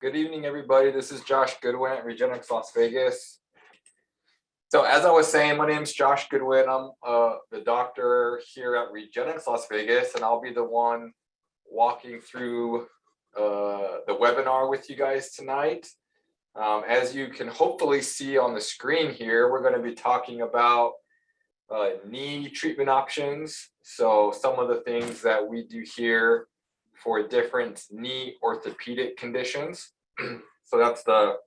Good evening, everybody. This is Josh Goodwin at Regenexx Las Vegas. So as I was saying, my name is Josh Goodwin. I'm the doctor here at Regenexx Las Vegas, and I'll be the one walking through the webinar with you guys tonight. As you can hopefully see on the screen here, we're going to be talking about knee treatment options. So some of the things that we do here for different knee orthopedic conditions. So that's the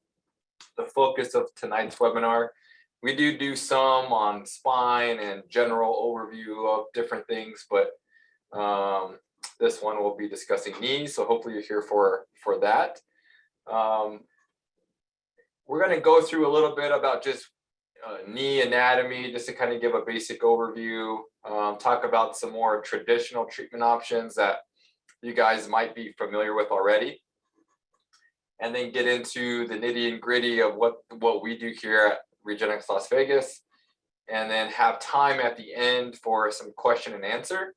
focus of tonight's webinar. We do some on spine and general overview of different things, but this one will be discussing knees. So hopefully you're here for that. We're going to go through a little bit about just knee anatomy, just to kind of give a basic overview, talk about some more traditional treatment options that you guys might be familiar with already, and then get into the nitty and gritty of what we do here at Regenexx Las Vegas, and then have time at the end for some question and answer.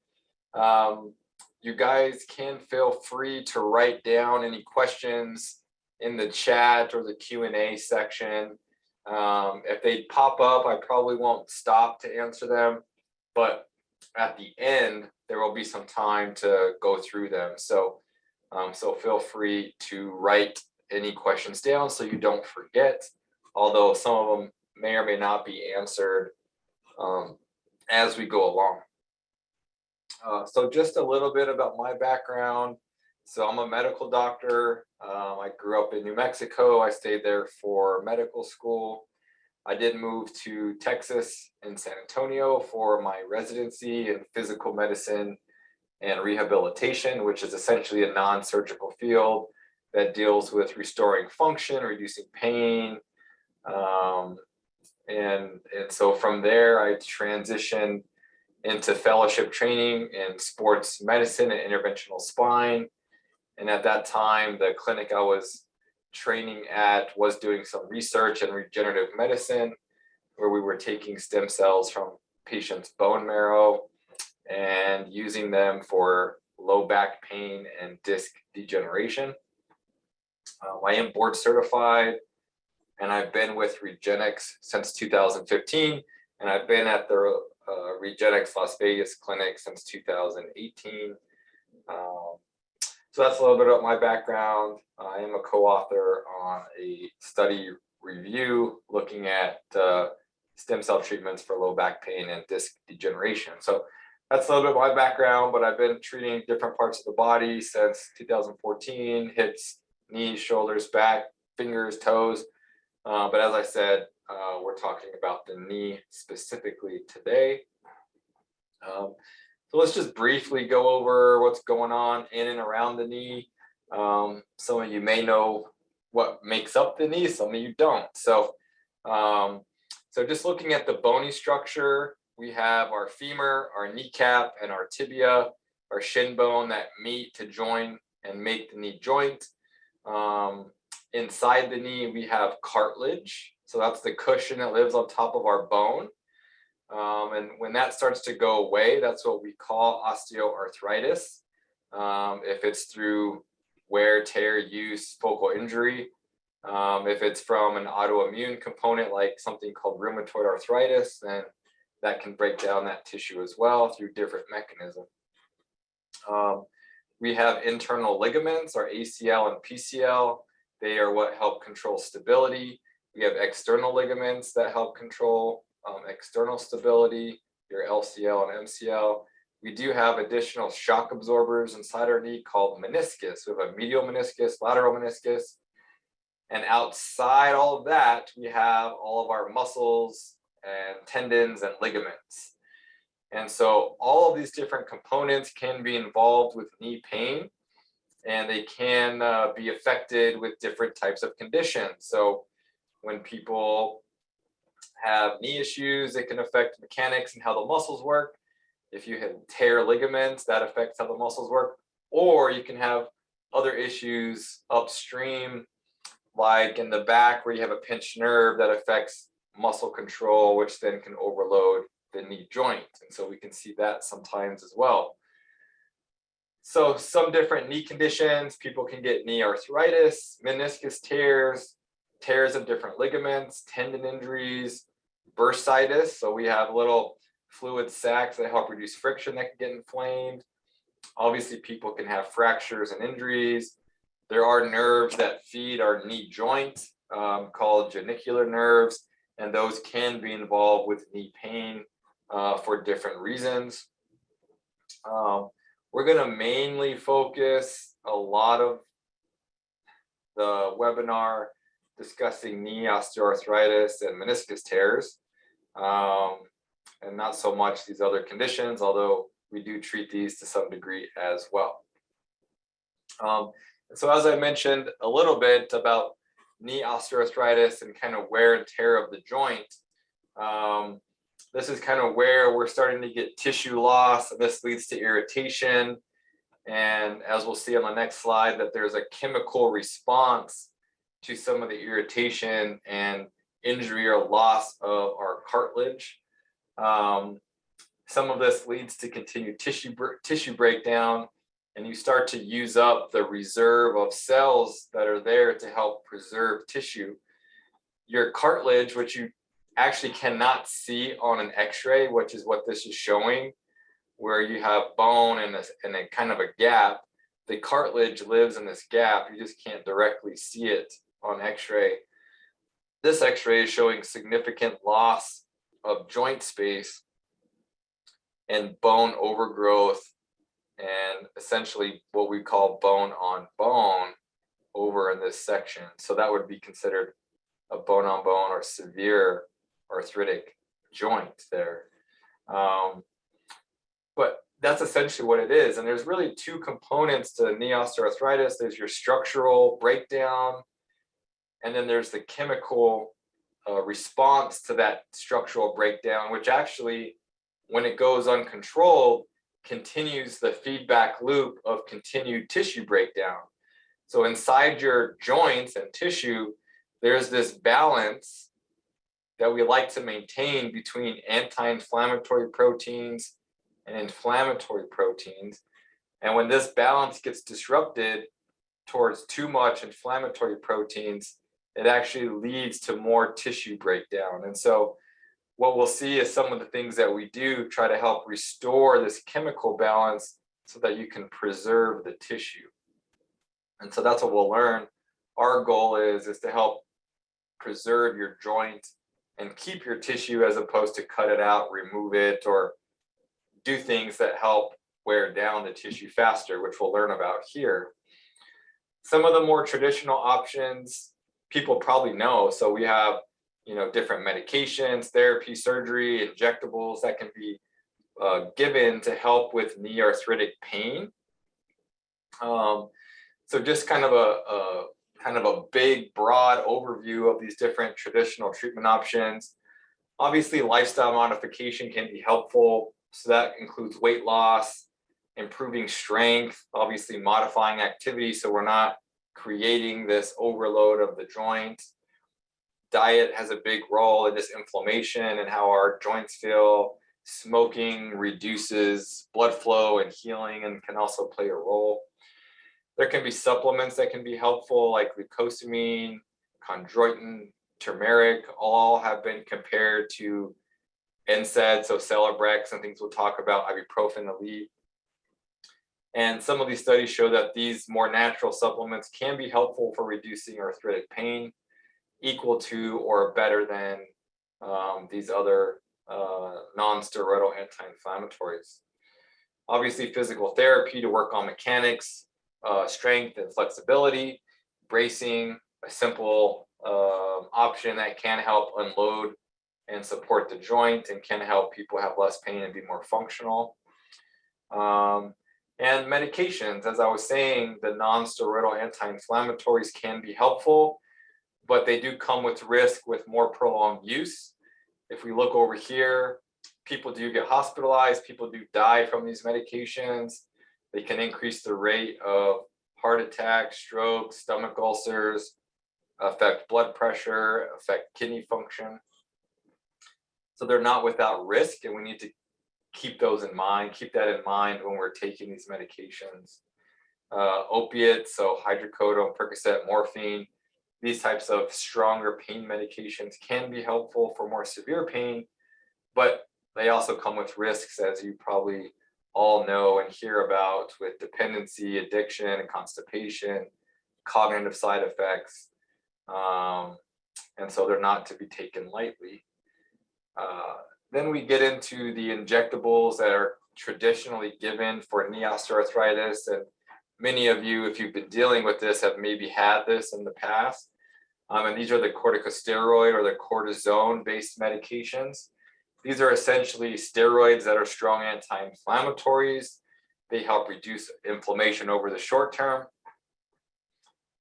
You guys can feel free to write down any questions in the chat or the Q&A section. If they pop up, I probably won't stop to answer them, but at the end, there will be some time to go through them. So, so feel free to write any questions down so you don't forget, although some of them may or may not be answered as we go along. So just a little bit about my background. So I'm a medical doctor. I grew up in New Mexico. I stayed there for medical school. I did move to Texas in San Antonio for my residency in physical medicine and rehabilitation, which is essentially a non-surgical field that deals with restoring function, reducing pain. And so from there, I transitioned into fellowship training in sports medicine and interventional spine. And at that time, the clinic I was training at was doing some research in regenerative medicine, where we were taking stem cells from patients' bone marrow and using them for low back pain and disc degeneration. I am board certified, and I've been with Regenexx since 2015, and I've been at the Regenexx Las Vegas clinic since 2018. So that's a little bit about my background. I am a co-author on a study review looking at stem cell treatments for low back pain and disc degeneration. So that's a little bit of my background, but I've been treating different parts of the body since 2014, hips, knees, shoulders, back, fingers, toes. But as I said, we're talking about the knee specifically today. So let's just briefly go over what's going on in and around the knee. Some of you may know what makes up the knee, some of you don't. So, so just looking at the bony structure, we have our femur, our kneecap, and our tibia, our shin bone that meet to join and make the knee joint. Inside the knee, we have cartilage. So that's the cushion that lives on top of our bone. And when that starts to go away, that's what we call osteoarthritis. If it's through wear, tear, use, focal injury. If it's from an autoimmune component like something called rheumatoid arthritis, then that can break down that tissue as well through different mechanisms. We have internal ligaments, our ACL and PCL. They are what help control stability. We have external ligaments that help control external stability, your LCL and MCL. We do have additional shock absorbers inside our knee called meniscus. We have a medial meniscus, lateral meniscus. And outside all of that, we have all of our muscles and tendons and ligaments. And so all of these different components can be involved with knee pain, and they can be affected with different types of conditions. So when people have knee issues, it can affect mechanics and how the muscles work. If you tear ligaments, that affects how the muscles work. Or you can have other issues upstream, like in the back where you have a pinched nerve that affects muscle control, which then can overload the knee joint. And so we can see that sometimes as well. So some different knee conditions, people can get knee arthritis, meniscus tears, tears of different ligaments, tendon injuries, bursitis. So we have little fluid sacs that help reduce friction that can get inflamed. Obviously, people can have fractures and injuries. There are nerves that feed our knee joint called genicular nerves, and those can be involved with knee pain for different reasons. We're going to mainly focus a lot of the webinar discussing knee osteoarthritis and meniscus tears, and not so much these other conditions, although we do treat these to some degree as well. So as I mentioned a little bit about knee osteoarthritis and kind of wear and tear of the joint, this is kind of where we're starting to get tissue loss, and this leads to irritation. And as we'll see on the next slide, that there's a chemical response to some of the irritation and injury or loss of our cartilage. Some of this leads to continued tissue breakdown, and you start to use up the reserve of cells that are there to help preserve tissue. Your cartilage, which you actually cannot see on an x-ray, which is what this is showing, where you have bone and a kind of a gap. The cartilage lives in this gap. You just can't directly see it on x-ray. This x-ray is showing significant loss of joint space and bone overgrowth, and essentially what we call bone on bone over in this section. So that would be considered a bone on bone or severe arthritic joint there. But that's essentially what it is. And there's really two components to knee osteoarthritis. There's your structural breakdown, and then there's the chemical response to that structural breakdown, which actually, when it goes uncontrolled, continues the feedback loop of continued tissue breakdown. So inside your joints and tissue, there's this balance that we like to maintain between anti-inflammatory proteins and inflammatory proteins. And when this balance gets disrupted towards too much inflammatory proteins, it actually leads to more tissue breakdown. And so what we'll see is some of the things that we do try to help restore this chemical balance so that you can preserve the tissue. And so that's what we'll learn. Our goal is to help preserve your joint and keep your tissue, as opposed to cut it out, remove it, or do things that help wear down the tissue faster, which we'll learn about here. Some of the more traditional options people probably know. So we have, different medications, therapy, surgery, injectables that can be given to help with knee arthritic pain. So just kind of a big, broad overview of these different traditional treatment options. Obviously, lifestyle modification can be helpful. So that includes weight loss, improving strength, obviously modifying activity so we're not creating this overload of the joint. Diet has a big role in this inflammation and how our joints feel. Smoking reduces blood flow and healing and can also play a role. There can be supplements that can be helpful, like glucosamine, chondroitin, turmeric. All have been compared to NSAIDs, so Celebrex, and things we'll talk about, ibuprofen, Elite. And some of these studies show that these more natural supplements can be helpful for reducing arthritic pain, equal to or better than these other non-steroidal anti-inflammatories. Obviously, physical therapy to work on mechanics, strength and flexibility, bracing, a simple option that can help unload and support the joint and can help people have less pain and be more functional. And medications, as I was saying, the non-steroidal anti-inflammatories can be helpful, but they do come with risk with more prolonged use. If we look over here, people do get hospitalized, people do die from these medications. They can increase the rate of heart attack, stroke, stomach ulcers, affect blood pressure, affect kidney function. So they're not without risk, and we need to keep those in mind, keep that in mind when we're taking these medications. Opiates, so hydrocodone, Percocet, morphine, these types of stronger pain medications can be helpful for more severe pain, but they also come with risks, as you probably all know and hear about, with dependency, addiction, constipation, cognitive side effects. And so they're not to be taken lightly. Then we get into the injectables that are traditionally given for knee osteoarthritis. And many of you, if you've been dealing with this, have maybe had this in the past. And these are the corticosteroid or the cortisone-based medications. These are essentially steroids that are strong anti-inflammatories. They help reduce inflammation over the short term,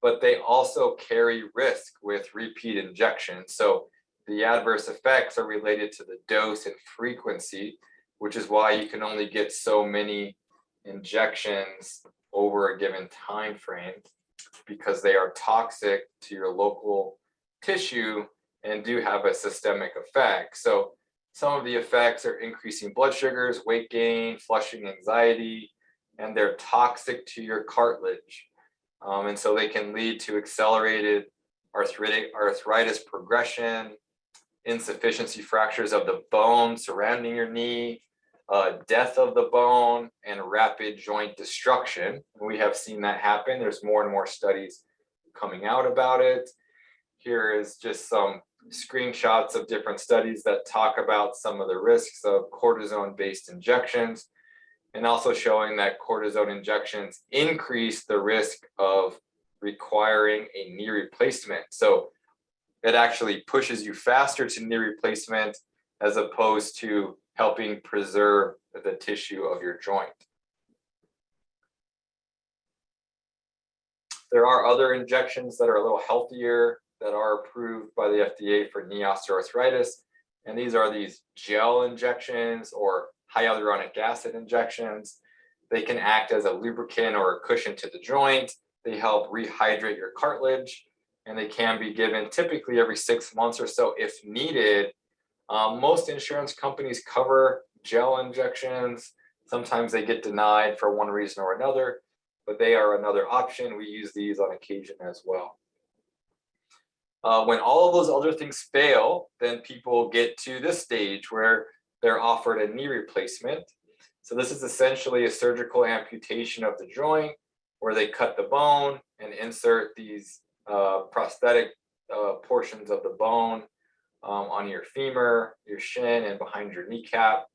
but they also carry risk with repeat injections. So the adverse effects are related to the dose and frequency, which is why you can only get so many injections over a given time frame, because they are toxic to your local tissue and do have a systemic effect. So some of the effects are increasing blood sugars, weight gain, flushing, anxiety, and they're toxic to your cartilage. And so they can lead to accelerated arthritis progression, insufficiency fractures of the bone surrounding your knee, death of the bone, and rapid joint destruction. We have seen that happen. There's more and more studies coming out about it. Here is just some screenshots of different studies that talk about some of the risks of cortisone-based injections, and also showing that cortisone injections increase the risk of requiring a knee replacement. So it actually pushes you faster to knee replacement as opposed to helping preserve the tissue of your joint. There are other injections that are a little healthier that are approved by the FDA for knee osteoarthritis. And these are these gel injections or hyaluronic acid injections. They can act as a lubricant or a cushion to the joint. They help rehydrate your cartilage, and they can be given typically every 6 months or so if needed. Most insurance companies cover gel injections. Sometimes they get denied for one reason or another, but they are another option. We use these on occasion as well. When all of those other things fail, then people get to this stage where they're offered a knee replacement. So this is essentially a surgical amputation of the joint where they cut the bone and insert these prosthetic portions of the bone on your femur, your shin, and behind your kneecap.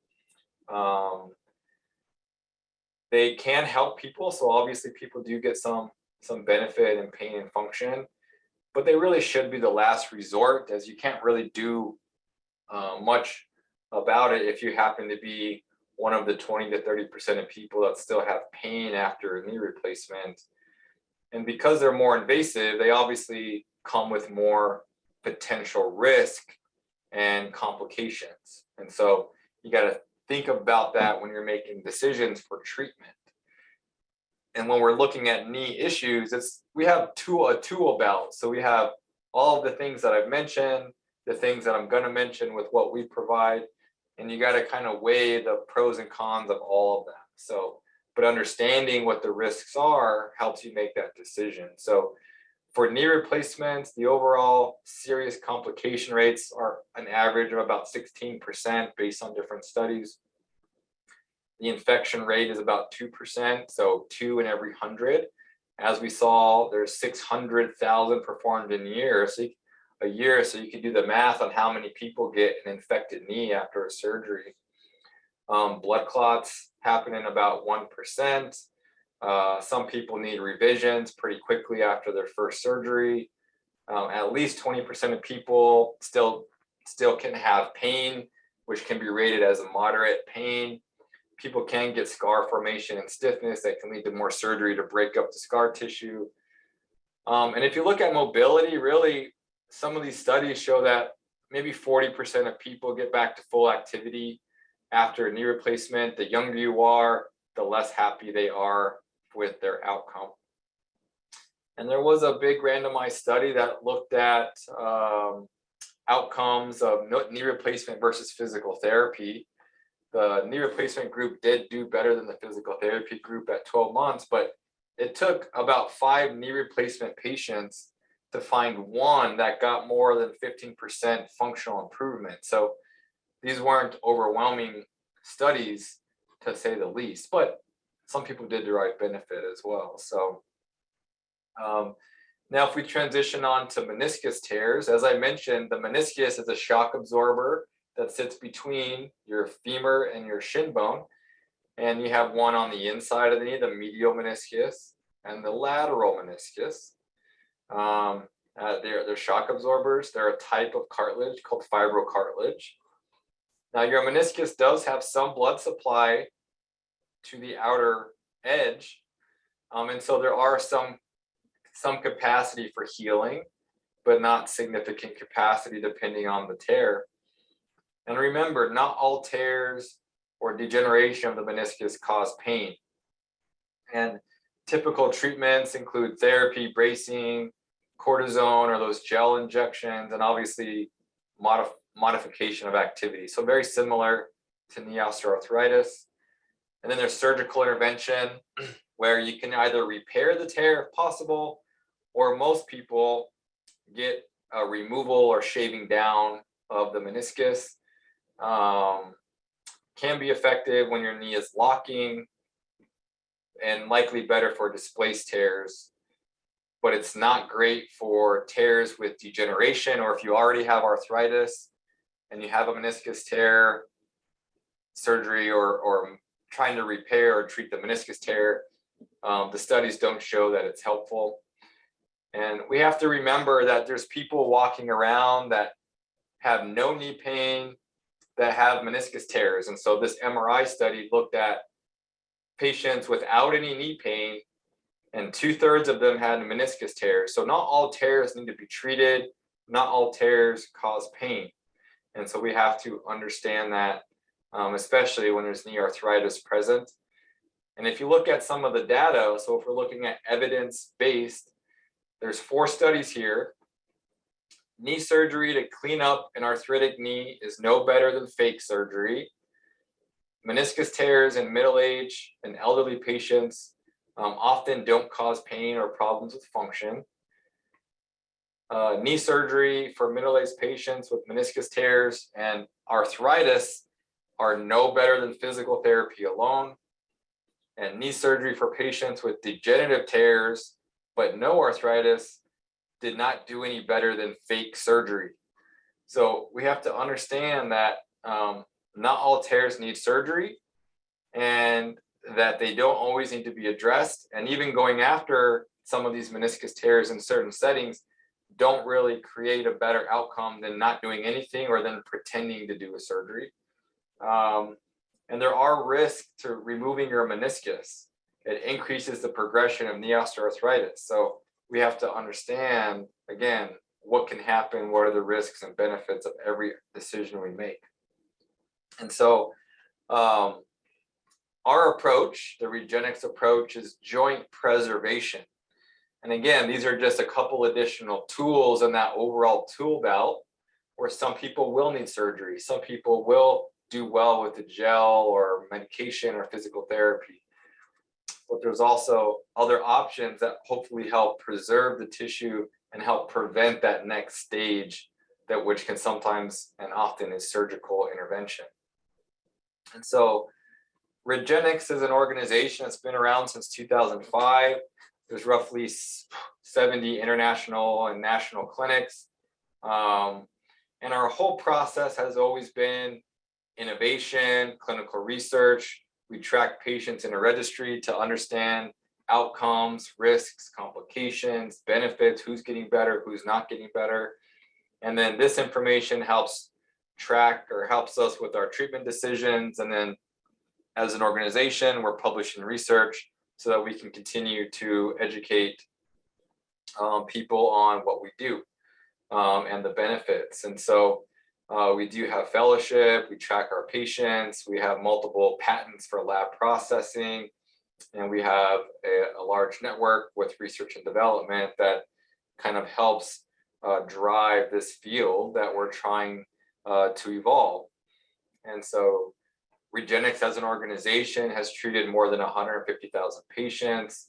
They can help people, so obviously people do get some benefit in pain and function, but they really should be the last resort, as you can't really do much about it if you happen to be one of the 20 to 30% of people that still have pain after a knee replacement. And because they're more invasive, they obviously come with more potential risk and complications. And so you got to think about that when you're making decisions for treatment. And when we're looking at knee issues, we have a tool belt. So we have all of the things that I've mentioned, the things that I'm going to mention with what we provide, and you got to kind of weigh the pros and cons of all of them. So, but understanding what the risks are helps you make that decision. So for knee replacements, the overall serious complication rates are an average of about 16% based on different studies. The infection rate is about 2%, so 2 in every 100. As we saw, there's 600,000 performed in a year, so you can do the math on how many people get an infected knee after a surgery. Blood clots happen in about 1%. Some people need revisions pretty quickly after their first surgery. At least 20% of people still can have pain, which can be rated as a moderate pain. People can get scar formation and stiffness that can lead to more surgery to break up the scar tissue. And if you look at mobility, really, some of these studies show that maybe 40% of people get back to full activity after a knee replacement. The younger you are, the less happy they are with their outcome. And there was a big randomized study that looked at outcomes of knee replacement versus physical therapy. the knee replacement group did do better than the physical therapy group at 12 months, but it took about 5 knee replacement patients to find one that got more than 15% functional improvement. So these weren't overwhelming studies, to say the least, but some people did derive benefit as well. So now if we transition on to meniscus tears, as I mentioned, the meniscus is a shock absorber that sits between your femur and your shin bone. And you have one on the inside of the knee, the medial meniscus, and the lateral meniscus. They're shock absorbers. They're a type of cartilage called fibrocartilage. Now, your meniscus does have some blood supply to the outer edge, and so there are some capacity for healing, but not significant capacity depending on the tear. And remember, not all tears or degeneration of the meniscus cause pain. And typical treatments include therapy, bracing, cortisone, or those gel injections, and obviously modification of activity. So very similar to knee osteoarthritis. And then there's surgical intervention, where you can either repair the tear if possible, or most people get a removal or shaving down of the meniscus. Can be effective when your knee is locking, and likely better for displaced tears, but it's not great for tears with degeneration, or if you already have arthritis and you have a meniscus tear, surgery or trying to repair or treat the meniscus tear, the studies don't show that it's helpful. And we have to remember that there's people walking around that have no knee pain, that have meniscus tears. And so this MRI study looked at patients without any knee pain, and 2/3 of them had meniscus tears. So not all tears need to be treated. Not all tears cause pain. And so we have to understand that, especially when there's knee arthritis present. And if you look at some of the data, so if we're looking at evidence-based, there's 4 studies here. Knee surgery to clean up an arthritic knee is no better than fake surgery. Meniscus tears in middle-aged and elderly patients often don't cause pain or problems with function. Knee surgery for middle-aged patients with meniscus tears and arthritis are no better than physical therapy alone. And knee surgery for patients with degenerative tears but no arthritis did not do any better than fake surgery. So we have to understand that not all tears need surgery, and that they don't always need to be addressed. And even going after some of these meniscus tears in certain settings don't really create a better outcome than not doing anything or then pretending to do a surgery. And there are risks to removing your meniscus. It increases the progression of knee osteoarthritis. So we have to understand, again, what can happen, what are the risks and benefits of every decision we make. And so our approach, the Regenexx approach, is joint preservation. And again, these are just a couple additional tools in that overall tool belt, where some people will need surgery. Some people will do well with the gel or medication or physical therapy. But there's also other options that hopefully help preserve the tissue and help prevent that next stage, that which can sometimes and often is surgical intervention. And so Regenexx is an organization that's been around since 2005. There's roughly 70 international and national clinics. And our whole process has always been innovation, clinical research. We track patients in a registry to understand outcomes, risks, complications, benefits, who's getting better, who's not getting better. And then this information helps track or helps us with our treatment decisions. And then as an organization, we're publishing research so that we can continue to educate people on what we do and the benefits. And so we do have fellowship, we track our patients, we have multiple patents for lab processing, and we have a large network with research and development that kind of helps drive this field that we're trying to evolve. And so Regenexx as an organization has treated more than 150,000 patients.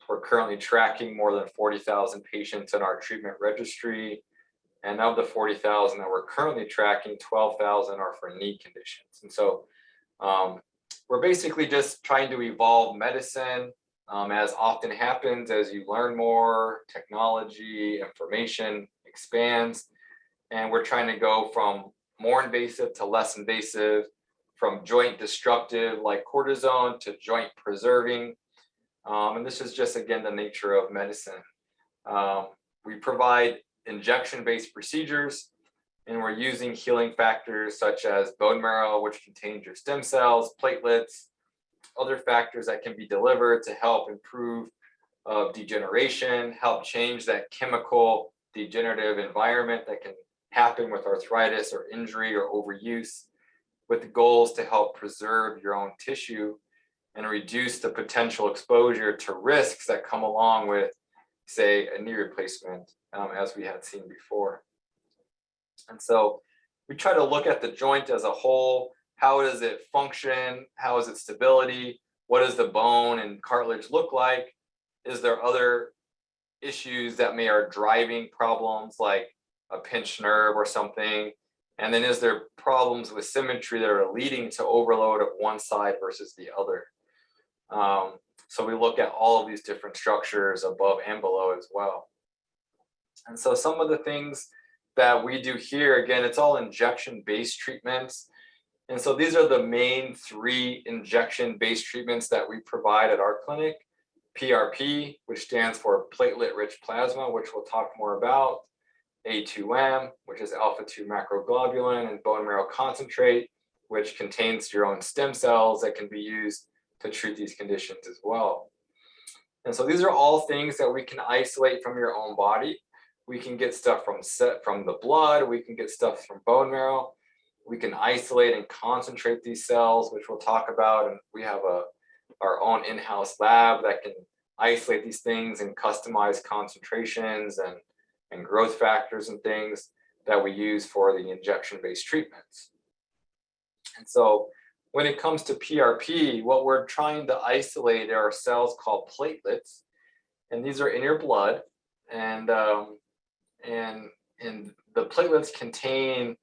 We're currently tracking more than 40,000 patients in our treatment registry. And of the 40,000 that we're currently tracking, 12,000 are for knee conditions. And so we're basically just trying to evolve medicine, as often happens as you learn more, technology, information expands. And we're trying to go from more invasive to less invasive, from joint destructive like cortisone to joint preserving. And this is just, again, the nature of medicine. We provide injection-based procedures, and we're using healing factors such as bone marrow, which contains your stem cells, platelets, other factors that can be delivered to help improve degeneration, help change that chemical degenerative environment that can happen with arthritis or injury or overuse, with the goals to help preserve your own tissue and reduce the potential exposure to risks that come along with, say, a knee replacement, as we had seen before. And so we try to look at the joint as a whole. How does it function? How is its stability? What does the bone and cartilage look like? Is there other issues that may are driving problems like a pinched nerve or something? And then is there problems with symmetry that are leading to overload of one side versus the other? So we look at all of these different structures above and below as well. And so some of the things that we do here, again, it's all injection-based treatments. And so these are the main 3 injection-based treatments that we provide at our clinic. PRP, which stands for platelet-rich plasma, which we'll talk more about. A2M, which is alpha-2 macroglobulin, and bone marrow concentrate, which contains your own stem cells that can be used to treat these conditions as well. And so these are all things that we can isolate from your own body. We can get stuff from the blood, we can get stuff from bone marrow. We can isolate and concentrate these cells, which we'll talk about, and we have our own in-house lab that can isolate these things and customize concentrations and growth factors and things that we use for the injection-based treatments. And so when it comes to PRP, what we're trying to isolate are cells called platelets, and these are in your blood, and the platelets contain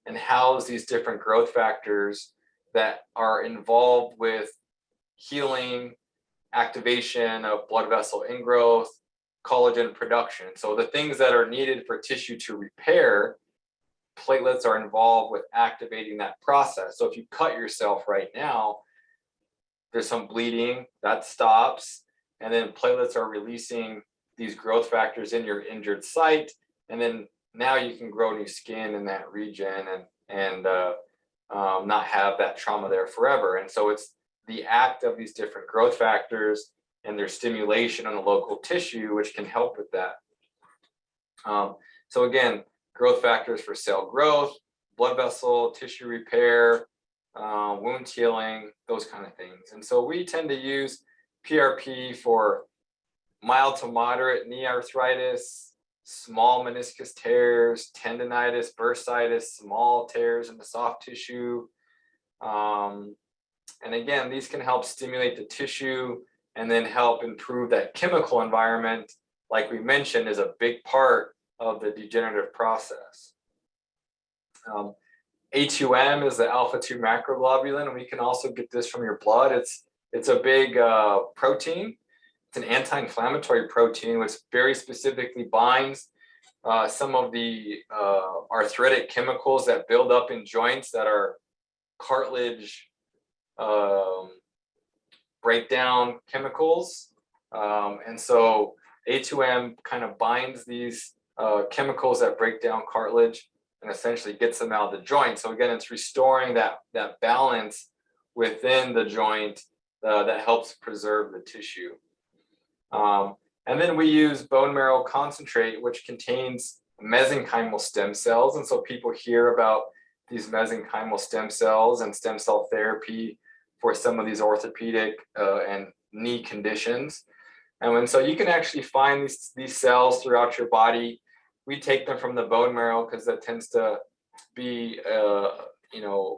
and house these different growth factors that are involved with healing, activation of blood vessel ingrowth, collagen production. So the things that are needed for tissue to repair, platelets are involved with activating that process. So if you cut yourself right now, there's some bleeding that stops, and then platelets are releasing these growth factors in your injured site, and then now you can grow new skin in that region and not have that trauma there forever. And so it's the act of these different growth factors and their stimulation on the local tissue, which can help with that. So again, growth factors for cell growth, blood vessel, tissue repair, wound healing, those kind of things. And so we tend to use PRP for mild to moderate knee arthritis, small meniscus tears, tendonitis, bursitis, small tears in the soft tissue. And again, these can help stimulate the tissue and then help improve that chemical environment, like we mentioned, is a big part of the degenerative process. A2M is the alpha-2 macroglobulin, and we can also get this from your blood. It's a big protein. It's an anti-inflammatory protein, which very specifically binds some of the arthritic chemicals that build up in joints that are cartilage breakdown chemicals. And so A2M kind of binds these chemicals that break down cartilage and essentially gets them out of the joint. So again, it's restoring that balance within the joint that helps preserve the tissue. And then we use bone marrow concentrate, which contains mesenchymal stem cells. And so people hear about these mesenchymal stem cells and stem cell therapy for some of these orthopedic and knee conditions. And so you can actually find these cells throughout your body. We take them from the bone marrow because that tends to be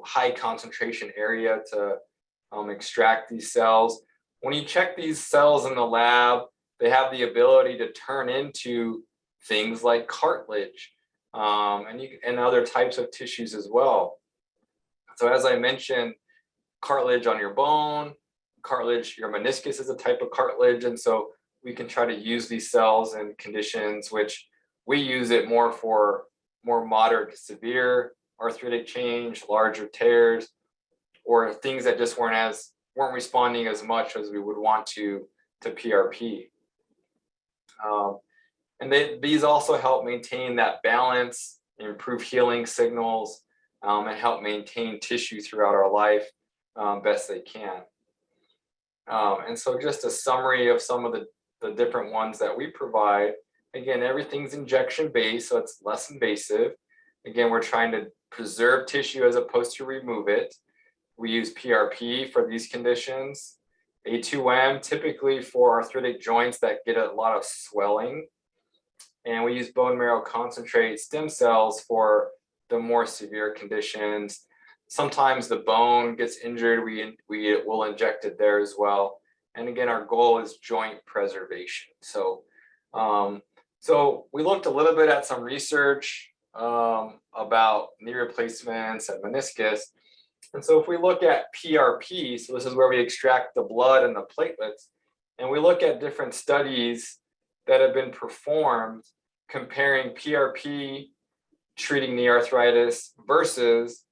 high concentration area to extract these cells. When you check these cells in the lab, they have the ability to turn into things like cartilage and other types of tissues as well. So as I mentioned, cartilage on your bone, cartilage, your meniscus is a type of cartilage. And so we can try to use these cells in conditions which we use it more for more moderate to severe arthritic change, larger tears, or things that just weren't responding as much as we would want to PRP. And these also help maintain that balance, improve healing signals, and help maintain tissue throughout our life best they can. And so just a summary of some of the different ones that we provide. Again, everything's injection-based, so it's less invasive. Again, we're trying to preserve tissue as opposed to remove it. We use PRP for these conditions. A2M typically for arthritic joints that get a lot of swelling. And we use bone marrow concentrate stem cells for the more severe conditions. Sometimes the bone gets injured, we will inject it there as well. And again, our goal is joint preservation. So we looked a little bit at some research about knee replacements and meniscus. And so if we look at PRP, so this is where we extract the blood and the platelets, and we look at different studies that have been performed comparing PRP treating knee arthritis versus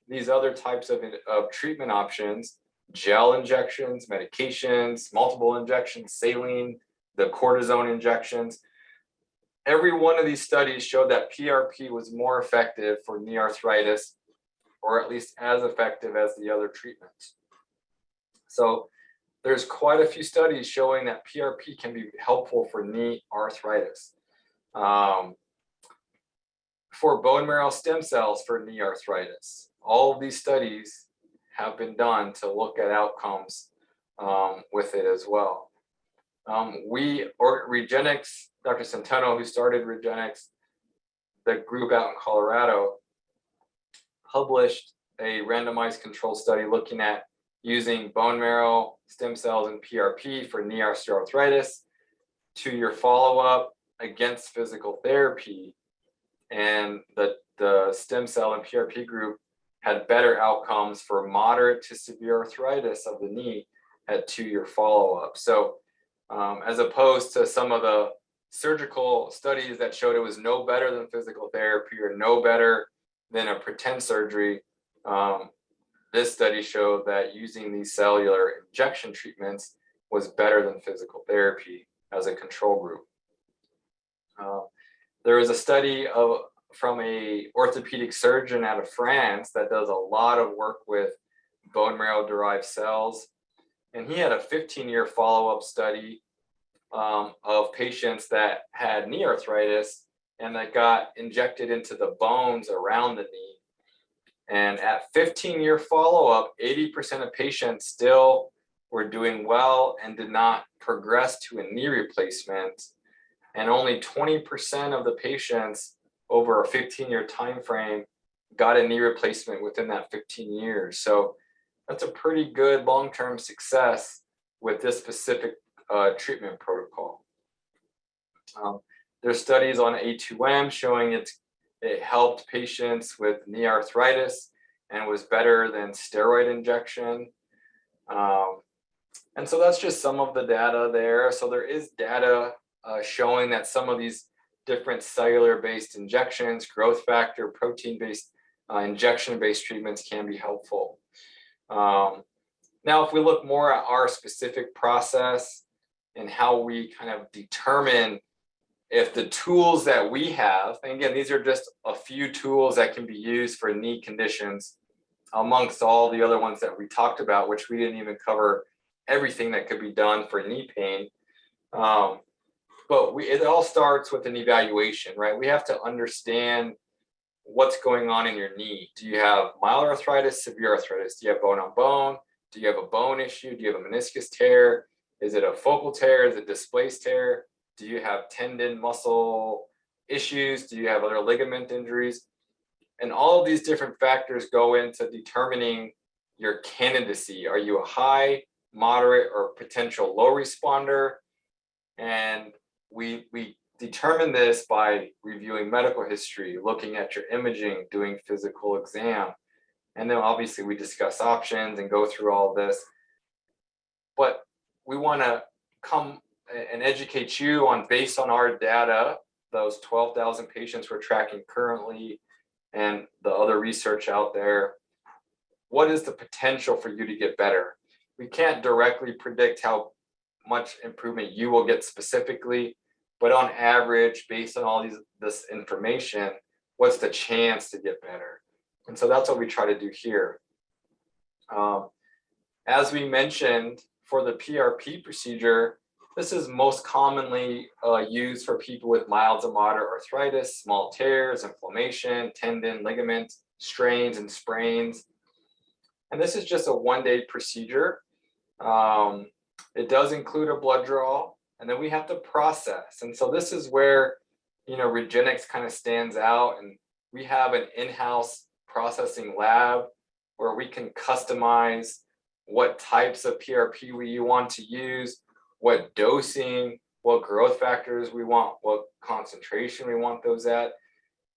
these other types of treatment options, gel injections, medications, multiple injections, saline, the cortisone injections. Every one of these studies showed that PRP was more effective for knee arthritis, or at least as effective as the other treatments. So there's quite a few studies showing that PRP can be helpful for knee arthritis. For bone marrow stem cells for knee arthritis, all of these studies have been done to look at outcomes with it as well. Regenexx, Dr. Centeno, who started Regenexx, the group out in Colorado, published a randomized control study looking at using bone marrow stem cells and PRP for knee osteoarthritis, 2-year follow-up against physical therapy. And the stem cell and PRP group had better outcomes for moderate to severe arthritis of the knee at 2-year follow-up. So as opposed to some of the surgical studies that showed it was no better than physical therapy or no better than a pretend surgery, this study showed that using these cellular injection treatments was better than physical therapy as a control group. There was a study from a orthopedic surgeon out of France that does a lot of work with bone marrow derived cells. And he had a 15-year follow-up study of patients that had knee arthritis and that got injected into the bones around the knee. And at 15-year follow-up, 80% of patients still were doing well and did not progress to a knee replacement. And only 20% of the patients over a 15-year time frame got a knee replacement within that 15 years. So that's a pretty good long-term success with this specific treatment protocol. There's studies on A2M showing it helped patients with knee arthritis and was better than steroid injection. And so that's just some of the data there. So there is data showing that some of these different cellular-based injections, growth factor, protein-based injection-based treatments can be helpful. Now, if we look more at our specific process and how we kind of determine if the tools that we have, and again, these are just a few tools that can be used for knee conditions amongst all the other ones that we talked about, which we didn't even cover everything that could be done for knee pain. But it all starts with an evaluation, right? We have to understand what's going on in your knee. Do you have mild arthritis, severe arthritis? Do you have bone on bone? Do you have a bone issue? Do you have a meniscus tear? Is it a focal tear? Is it a displaced tear? Do you have tendon muscle issues? Do you have other ligament injuries? And all of these different factors go into determining your candidacy. Are you a high, moderate, or potential low responder? And we determine this by reviewing medical history, looking at your imaging, doing physical exam. And then obviously we discuss options and go through all this. But we want to come and educate you on, based on our data, those 12,000 patients we're tracking currently and the other research out there, what is the potential for you to get better? We can't directly predict how much improvement you will get specifically, but on average, based on all this information, what's the chance to get better? And so that's what we try to do here. As we mentioned, for the PRP procedure, this is most commonly used for people with mild to moderate arthritis, small tears, inflammation, tendon, ligament strains, and sprains. And this is just a one-day procedure. It does include a blood draw, and then we have to process. And so this is where, Regenexx kind of stands out, and we have an in-house processing lab where we can customize what types of PRP we want to use, what dosing, what growth factors we want, what concentration we want those at.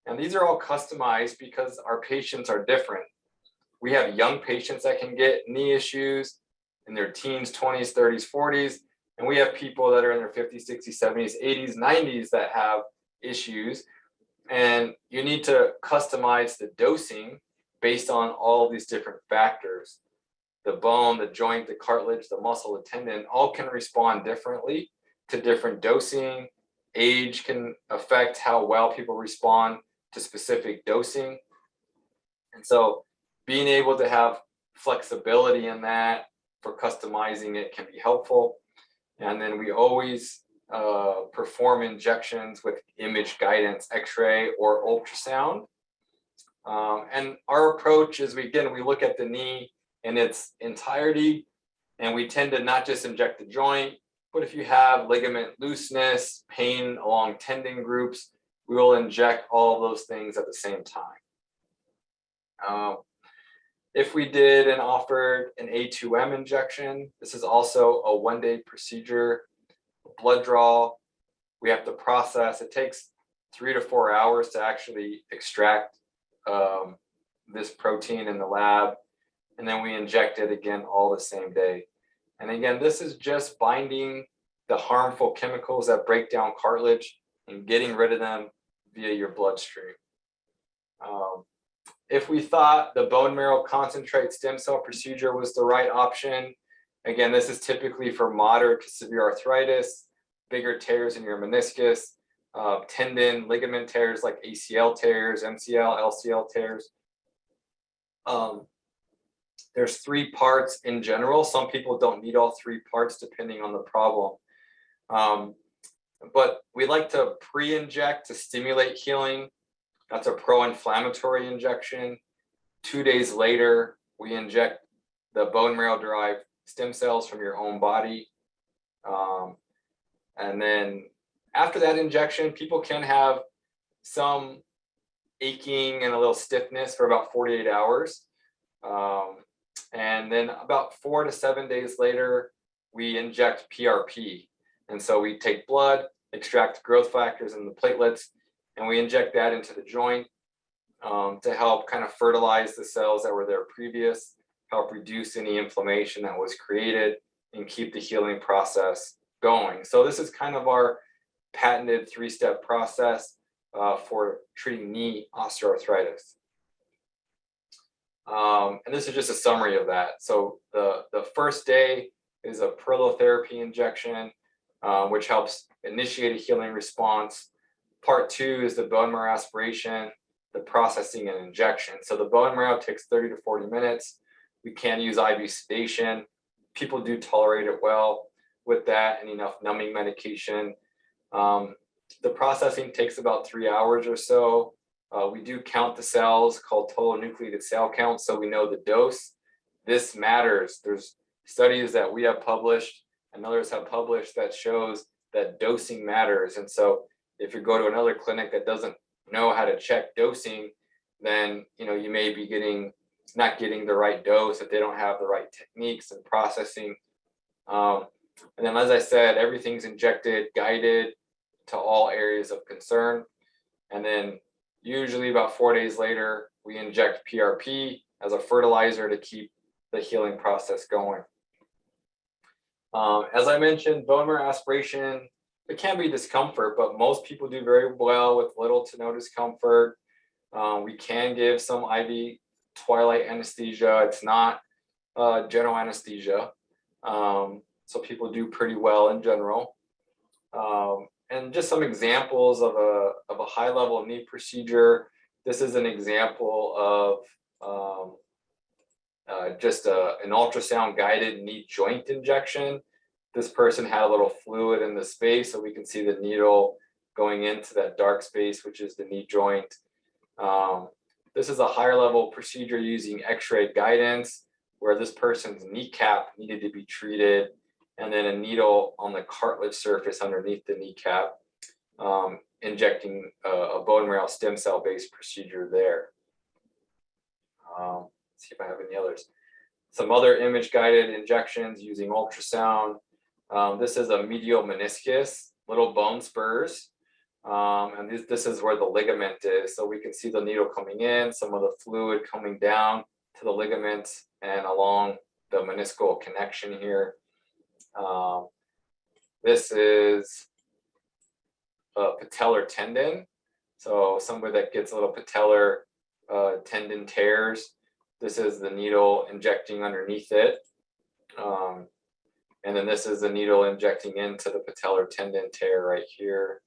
And these are all customized because our patients are different. We have young patients that can get knee issues in their teens, 20s, 30s, 40s, and we have people that are in their 50s, 60s, 70s, 80s, 90s that have issues. And you need to customize the dosing based on all these different factors. The bone, the joint, the cartilage, the muscle, the tendon, all can respond differently to different dosing. Age can affect how well people respond to specific dosing. And so being able to have flexibility in that for customizing it can be helpful. And then we always perform injections with image guidance, X-ray or ultrasound. And our approach is, we look at the knee in its entirety, and we tend to not just inject the joint, but if you have ligament looseness, pain along tendon groups, we will inject all of those things at the same time. If we did and offered an A2M injection, this is also a one-day procedure. Blood draw, we have to process. It takes 3 to 4 hours to actually extract this protein in the lab. And then we inject it again all the same day. And again, this is just binding the harmful chemicals that break down cartilage and getting rid of them via your bloodstream. If we thought the bone marrow concentrate stem cell procedure was the right option, again, this is typically for moderate to severe arthritis, bigger tears in your meniscus, tendon, ligament tears like ACL tears, MCL, LCL tears. There's 3 parts in general. Some people don't need all 3 parts depending on the problem. But we like to pre-inject to stimulate healing. That's a pro-inflammatory injection. 2 days later, we inject the bone marrow-derived stem cells from your own body. And then after that injection, people can have some aching and a little stiffness for about 48 hours. And then about 4 to 7 days later, we inject PRP. And so we take blood, extract growth factors and the platelets, and we inject that into the joint to help kind of fertilize the cells that were there previous, help reduce any inflammation that was created, and keep the healing process going. So this is kind of our patented 3-step process for treating knee osteoarthritis. And this is just a summary of that. So the first day is a prolotherapy injection, which helps initiate a healing response. Part 2 is the bone marrow aspiration, the processing and injection. So the bone marrow takes 30 to 40 minutes. We can use IV sedation. People do tolerate it well with that and enough numbing medication. The processing takes about 3 hours or so. We do count the cells, called total nucleated cell count, so we know the dose. This matters. There's studies that we have published and others have published that shows that dosing matters. And so if you go to another clinic that doesn't know how to check dosing, then you may be not getting the right dose, if they don't have the right techniques and processing. And then, as I said, everything's injected, guided to all areas of concern. And then usually about 4 days later, we inject PRP as a fertilizer to keep the healing process going. As I mentioned, bone marrow aspiration, it can be discomfort, but most people do very well with little to no discomfort. We can give some IV twilight anesthesia. It's not general anesthesia. So people do pretty well in general. And just some examples of a high level knee procedure. This is an example of just an ultrasound guided knee joint injection. This person had a little fluid in the space, so we can see the needle going into that dark space, which is the knee joint. This is a higher level procedure using x-ray guidance, where this person's kneecap needed to be treated, and then a needle on the cartilage surface underneath the kneecap, injecting a bone marrow stem cell based procedure there. Let's see if I have any others. Some other image guided injections using ultrasound. This is a medial meniscus, little bone spurs. And this is where the ligament is. So we can see the needle coming in, some of the fluid coming down to the ligaments and along the meniscal connection here. This is a patellar tendon. So somebody that gets a little patellar tendon tears. This is the needle injecting underneath it. And then this is the needle injecting into the patellar tendon tear right here,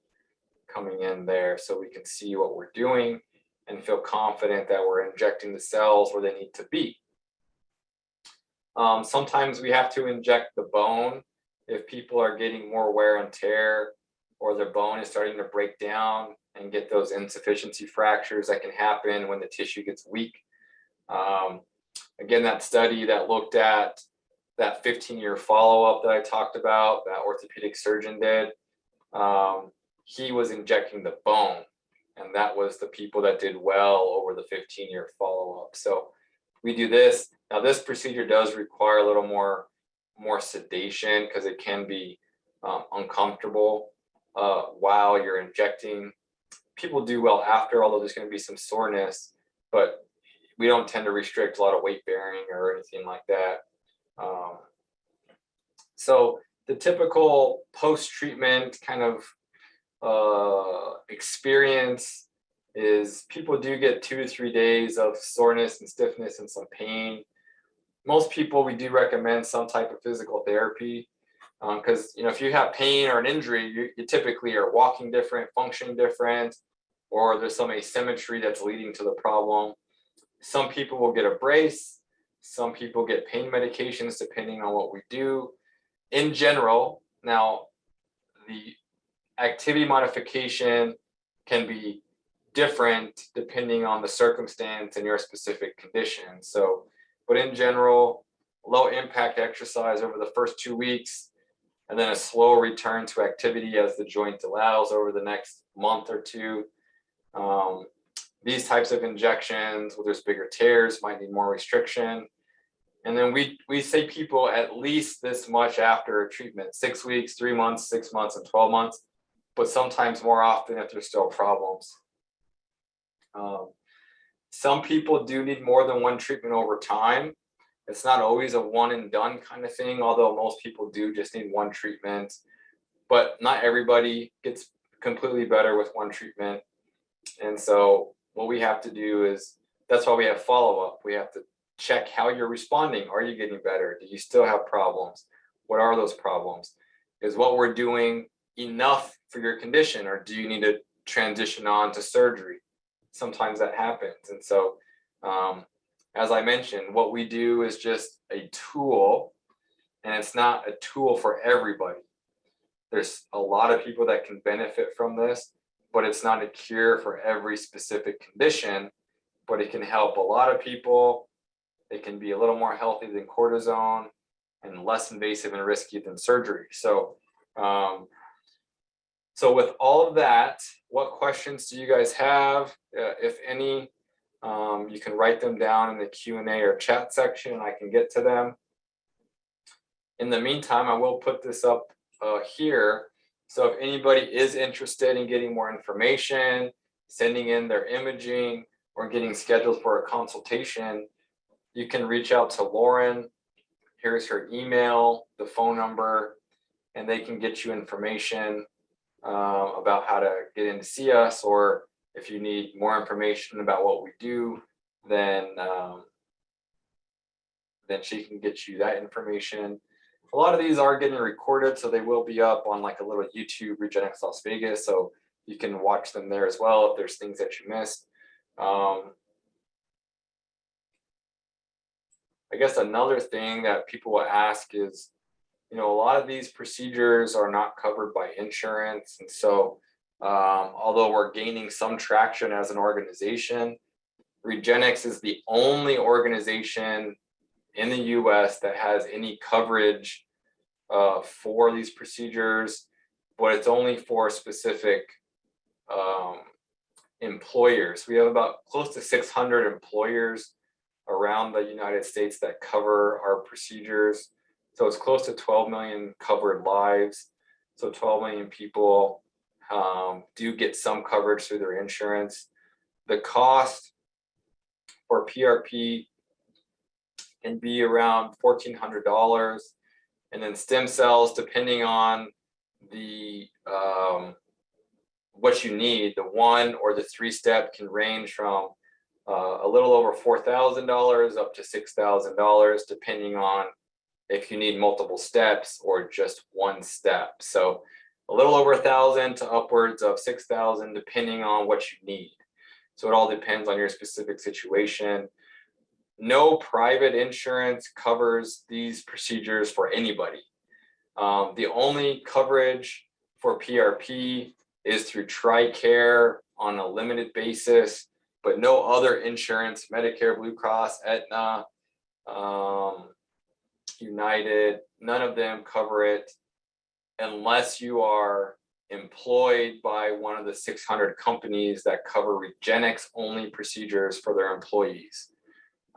coming in there, so we can see what we're doing and feel confident that we're injecting the cells where they need to be. Sometimes we have to inject the bone if people are getting more wear and tear, or their bone is starting to break down and get those insufficiency fractures that can happen when the tissue gets weak. Again, that study that looked at that 15-year follow-up that I talked about, that orthopedic surgeon did, he was injecting the bone, and that was the people that did well over the 15-year follow-up. So we do this. Now, this procedure does require a little more sedation, because it can be uncomfortable while you're injecting. People do well after, although there's going to be some soreness, but we don't tend to restrict a lot of weight bearing or anything like that. So the typical post-treatment kind of experience is people do get 2 to 3 days of soreness and stiffness and some pain. Most people, we do recommend some type of physical therapy, because if you have pain or an injury, you typically are walking different, functioning different, or there's some asymmetry that's leading to the problem. Some people will get a brace. Some people get pain medications depending on what we do. In general, now the activity modification can be different depending on the circumstance and your specific condition. So, but in general, low impact exercise over the first 2 weeks, and then a slow return to activity as the joint allows over the next month or two. These types of injections, where there's bigger tears, might need more restriction. And then we say people at least this much after a treatment, 6 weeks, 3 months, 6 months, and 12 months, but sometimes more often if there's still problems. Some people do need more than one treatment over time. It's not always a one and done kind of thing, although most people do just need one treatment, but not everybody gets completely better with one treatment. And so what we have to do is, that's why we have follow-up. We have to check how you're responding. Are you getting better? Do you still have problems? What are those problems? Is what we're doing enough for your condition, or do you need to transition on to surgery? Sometimes that happens. And so, as I mentioned, what we do is just a tool, and it's not a tool for everybody. There's a lot of people that can benefit from this, but it's not a cure for every specific condition, but it can help a lot of people. It can be a little more healthy than cortisone and less invasive and risky than surgery. So, so with all of that, what questions do you guys have, if any? You can write them down in the Q&A or chat section, and I can get to them. In the meantime, I will put this up here. So if anybody is interested in getting more information, sending in their imaging, or getting scheduled for a consultation, you can reach out to Lauren. Here's her email, the phone number, and they can get you information about how to get in to see us, or if you need more information about what we do, then she can get you that information. A lot of these are getting recorded, so they will be up on like a little YouTube, Regenexx Las Vegas, so you can watch them there as well if there's things that you missed. I guess another thing that people will ask is, a lot of these procedures are not covered by insurance. And so although we're gaining some traction as an organization, Regenexx is the only organization in the US that has any coverage for these procedures, but it's only for specific employers. We have about close to 600 employers around the United States that cover our procedures. So it's close to 12 million covered lives. So 12 million people do get some coverage through their insurance. The cost for PRP can be around $1,400. And then stem cells, depending on the what you need, the 1 or the 3-step can range from a little over $4,000 up to $6,000, depending on if you need multiple steps or just one step. So a little over 1,000 to upwards of 6,000, depending on what you need. So it all depends on your specific situation. No private insurance covers these procedures for anybody. The only coverage for PRP is through TRICARE on a limited basis, but no other insurance, Medicare, Blue Cross, Aetna, United, none of them cover it unless you are employed by one of the 600 companies that cover Regenexx only procedures for their employees.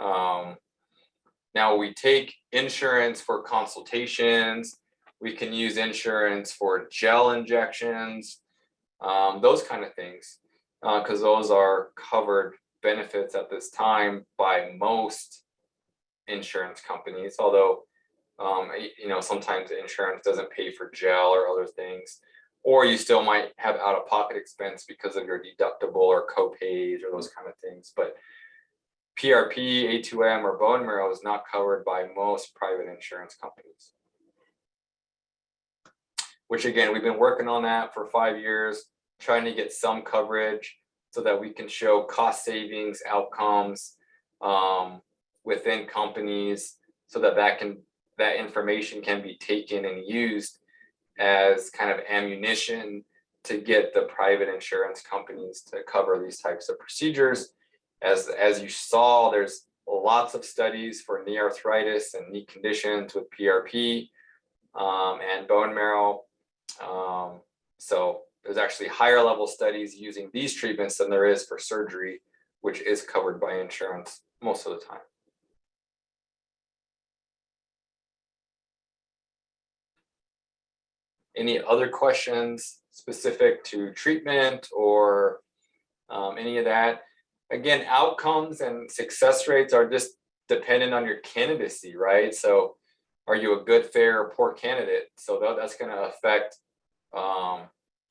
Now we take insurance for consultations. We can use insurance for gel injections, those kind of things, because those are covered benefits at this time by most insurance companies, although sometimes insurance doesn't pay for gel or other things, or you still might have out-of-pocket expense because of your deductible or co-pays or those kind of things. But PRP, A2M, or bone marrow is not covered by most private insurance companies. Which again, we've been working on that for 5 years, trying to get some coverage so that we can show cost savings outcomes within companies, so that that information can be taken and used as kind of ammunition to get the private insurance companies to cover these types of procedures. As you saw, there's lots of studies for knee arthritis and knee conditions with PRP and bone marrow. So there's actually higher level studies using these treatments than there is for surgery, which is covered by insurance most of the time. Any other questions specific to treatment or any of that? Again, outcomes and success rates are just dependent on your candidacy, right? So are you a good, fair, or poor candidate? So that's going to affect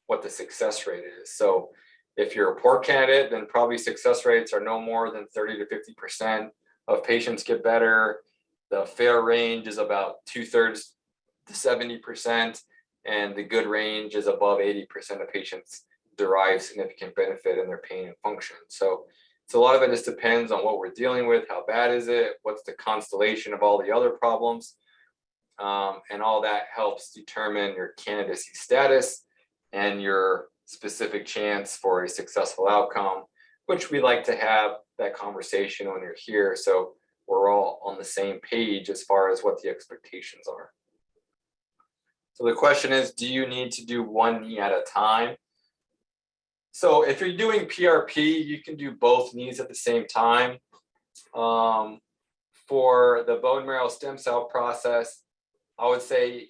what the success rate is. So if you're a poor candidate, then probably success rates are no more than 30 to 50% of patients get better. The fair range is about 2/3 to 70%, and the good range is above 80% of patients derive significant benefit in their pain and function. So a lot of it just depends on what we're dealing with, how bad is it, what's the constellation of all the other problems, and all that helps determine your candidacy status and your specific chance for a successful outcome, which we like to have that conversation when you're here, so we're all on the same page as far as what the expectations are. So the question is, do you need to do one knee at a time? So if you're doing PRP, you can do both knees at the same time. For the bone marrow stem cell process, I would say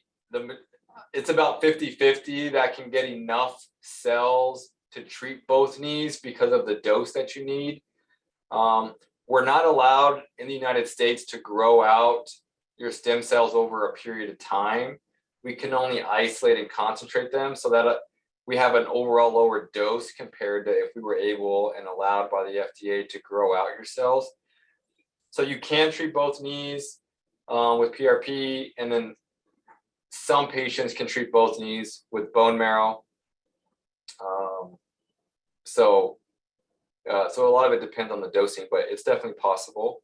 it's about 50-50 that can get enough cells to treat both knees because of the dose that you need. We're not allowed in the United States to grow out your stem cells over a period of time. We can only isolate and concentrate them so that we have an overall lower dose compared to if we were able and allowed by the FDA to grow out your cells. So you can treat both knees with PRP, and then some patients can treat both knees with bone marrow. So a lot of it depends on the dosing, but it's definitely possible.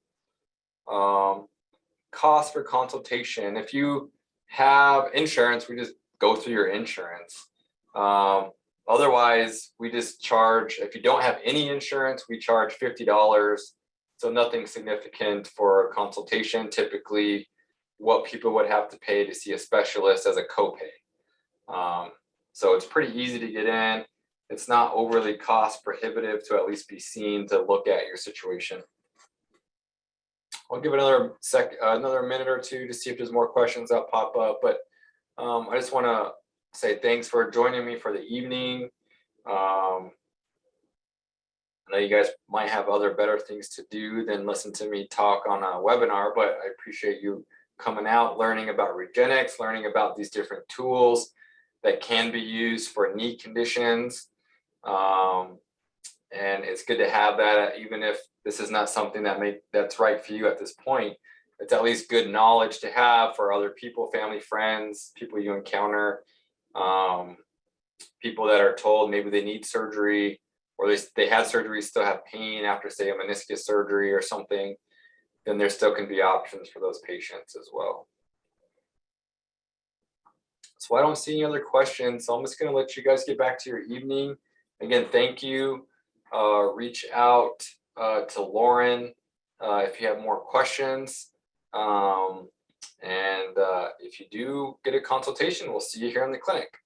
Cost for consultation. If you have insurance, we just go through your insurance. Otherwise, we just charge, if you don't have any insurance, we charge $50. So nothing significant for a consultation, typically what people would have to pay to see a specialist as a copay. So it's pretty easy to get in. It's not overly cost prohibitive to at least be seen to look at your situation. I'll give it another minute or two to see if there's more questions that pop up, but I just want to say thanks for joining me for the evening. I know you guys might have other better things to do than listen to me talk on a webinar, but I appreciate you coming out, learning about Regenexx, learning about these different tools that can be used for knee conditions. And it's good to have that, even if this is not something that's right for you at this point. It's at least good knowledge to have for other people, family, friends, people you encounter, people that are told maybe they need surgery, or they had surgery, still have pain after, say, a meniscus surgery or something. Then there still can be options for those patients as well. So I don't see any other questions. So I'm just going to let you guys get back to your evening. Again, thank you. Reach out to Lauren if you have more questions. And if you do get a consultation, we'll see you here in the clinic.